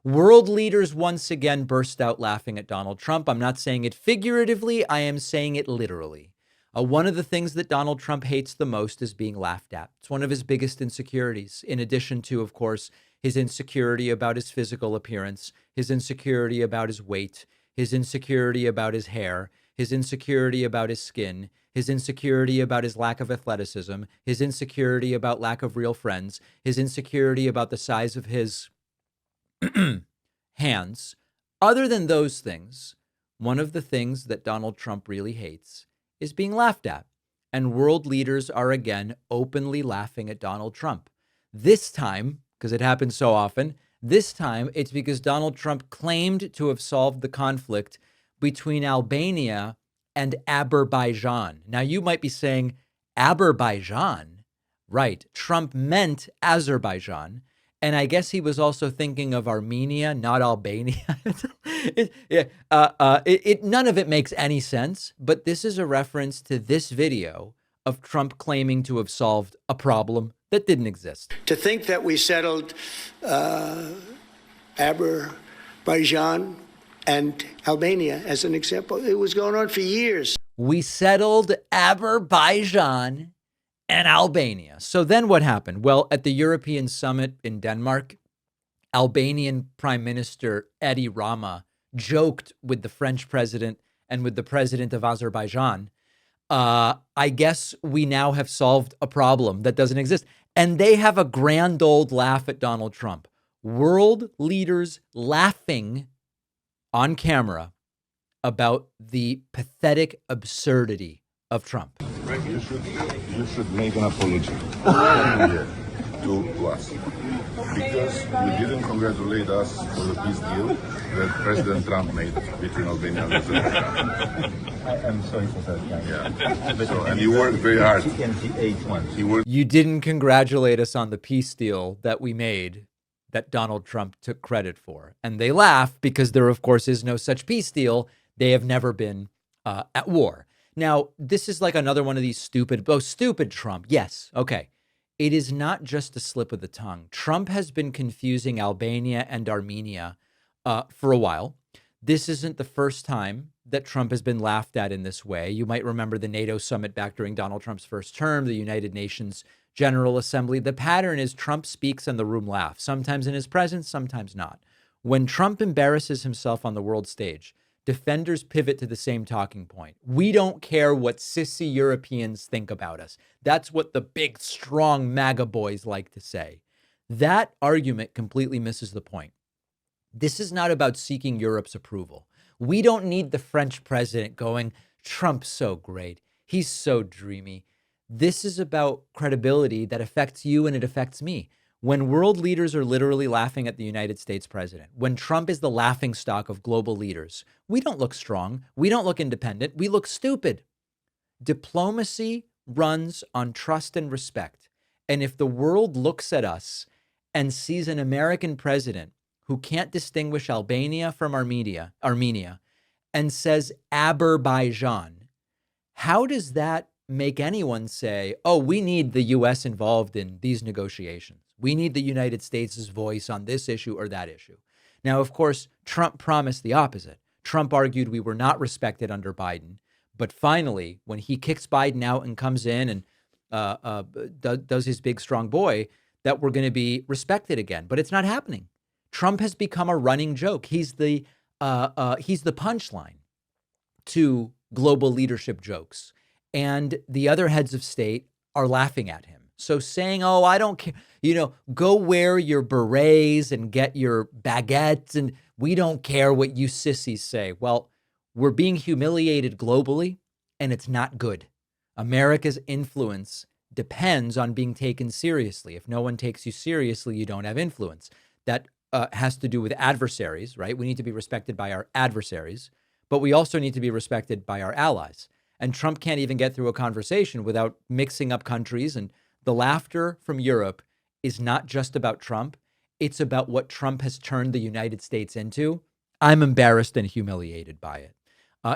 World leaders once again burst out laughing at Donald Trump. I'm not saying it figuratively, I am saying it literally. One of the things that Donald Trump hates the most is being laughed at. It's one of his biggest insecurities, in addition to, of course, his insecurity about his physical appearance, his insecurity about his weight, his insecurity about his hair, his insecurity about his skin, his insecurity about his lack of athleticism, his insecurity about lack of real friends, his insecurity about the size of his hands. Other than those things, one of the things that Donald Trump really hates is being laughed at. And world leaders are again openly laughing at Donald Trump. This time, because it happens so often, this time it's because Donald Trump claimed to have solved the conflict between Albania and Azerbaijan. Now you might be saying, Azerbaijan? Right, Trump meant Azerbaijan. And I guess he was also thinking of Armenia, not Albania. None of it makes any sense, but this is a reference to this video of Trump claiming to have solved a problem that didn't exist. To think that we settled Azerbaijan and Albania, as an example, it was going on for years. We settled Azerbaijan and Albania. So then what happened? Well, at the European summit in Denmark, Albanian Prime Minister Edi Rama joked with the French president and with the president of Azerbaijan. I guess we now have solved a problem that doesn't exist. And they have a grand old laugh at Donald Trump. World leaders laughing on camera about the pathetic absurdity of Trump. You should make an apology to us, because you didn't congratulate us for the peace deal that President Trump made between Albania and Azerbaijan. I'm sorry for that. Yeah. And you worked very hard. You didn't congratulate us on the peace deal that we made that Donald Trump took credit for. And they laugh because there, of course, is no such peace deal. They have never been at war. Now, this is like another one of these stupid Trump. Yes. Okay. It is not just a slip of the tongue. Trump has been confusing Albania and Armenia for a while. This isn't the first time that Trump has been laughed at in this way. You might remember the NATO summit back during Donald Trump's first term, the United Nations General Assembly. The pattern is Trump speaks and the room laughs, sometimes in his presence, sometimes not. When Trump embarrasses himself on the world stage, defenders pivot to the same talking point. We don't care what sissy Europeans think about us. That's what the big, strong MAGA boys like to say. That argument completely misses the point. This is not about seeking Europe's approval. We don't need the French president going, Trump's so great. He's so dreamy. This is about credibility that affects you and it affects me. When world leaders are literally laughing at the United States president, when Trump is the laughingstock of global leaders, we don't look strong. We don't look independent. We look stupid. Diplomacy runs on trust and respect. And if the world looks at us and sees an American president who can't distinguish Albania from Armenia, and says Azerbaijan, how does that make anyone say, oh, we need the U.S. involved in these negotiations? We need the United States' voice on this issue or that issue. Now, of course, Trump promised the opposite. Trump argued we were not respected under Biden. But finally, when he kicks Biden out and comes in and does his big, strong boy, that we're going to be respected again. But it's not happening. Trump has become a running joke. He's the punchline to global leadership jokes. And the other heads of state are laughing at him. So saying, oh, I don't care, go wear your berets and get your baguettes and we don't care what you sissies say. Well, we're being humiliated globally and it's not good. America's influence depends on being taken seriously. If no one takes you seriously, you don't have influence. That has to do with adversaries, right? We need to be respected by our adversaries, but we also need to be respected by our allies. And Trump can't even get through a conversation without mixing up countries. And the laughter from Europe is not just about Trump. It's about what Trump has turned the United States into. I'm embarrassed and humiliated by it.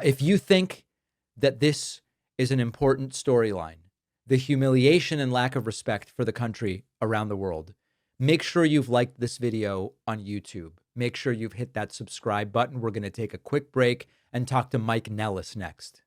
If you think that this is an important storyline, the humiliation and lack of respect for the country around the world, Make sure you've liked this video on YouTube. Make sure you've hit that subscribe button. We're going to take a quick break and talk to Mike Nellis next.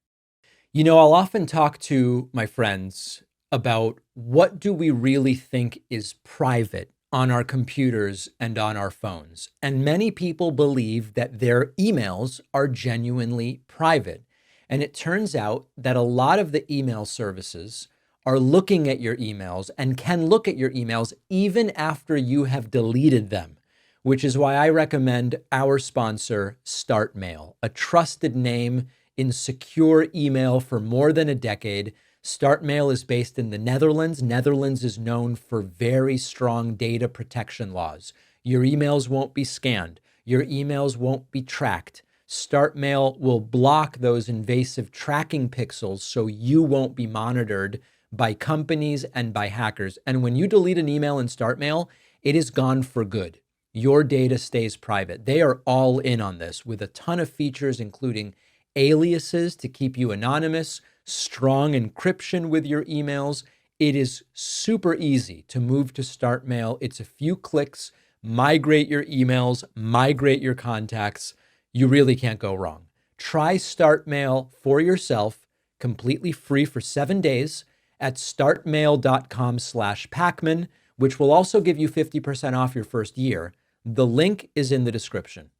You know, I'll often talk to my friends about what do we really think is private on our computers and on our phones. And many people believe that their emails are genuinely private. And it turns out that a lot of the email services are looking at your emails and can look at your emails even after you have deleted them, which is why I recommend our sponsor, StartMail, a trusted name in secure email for more than a decade. StartMail is based in the Netherlands. Netherlands is known for very strong data protection laws. Your emails won't be scanned. Your emails won't be tracked. StartMail will block those invasive tracking pixels so you won't be monitored by companies and by hackers. And when you delete an email in StartMail, it is gone for good. Your data stays private. They are all in on this with a ton of features, including aliases to keep you anonymous, strong encryption with your emails. It is super easy to move to StartMail. It's a few clicks, migrate your emails, migrate your contacts. You really can't go wrong. Try StartMail for yourself, completely free for 7 days at startmail.com/Pakman, which will also give you 50% off your first year. The link is in the description.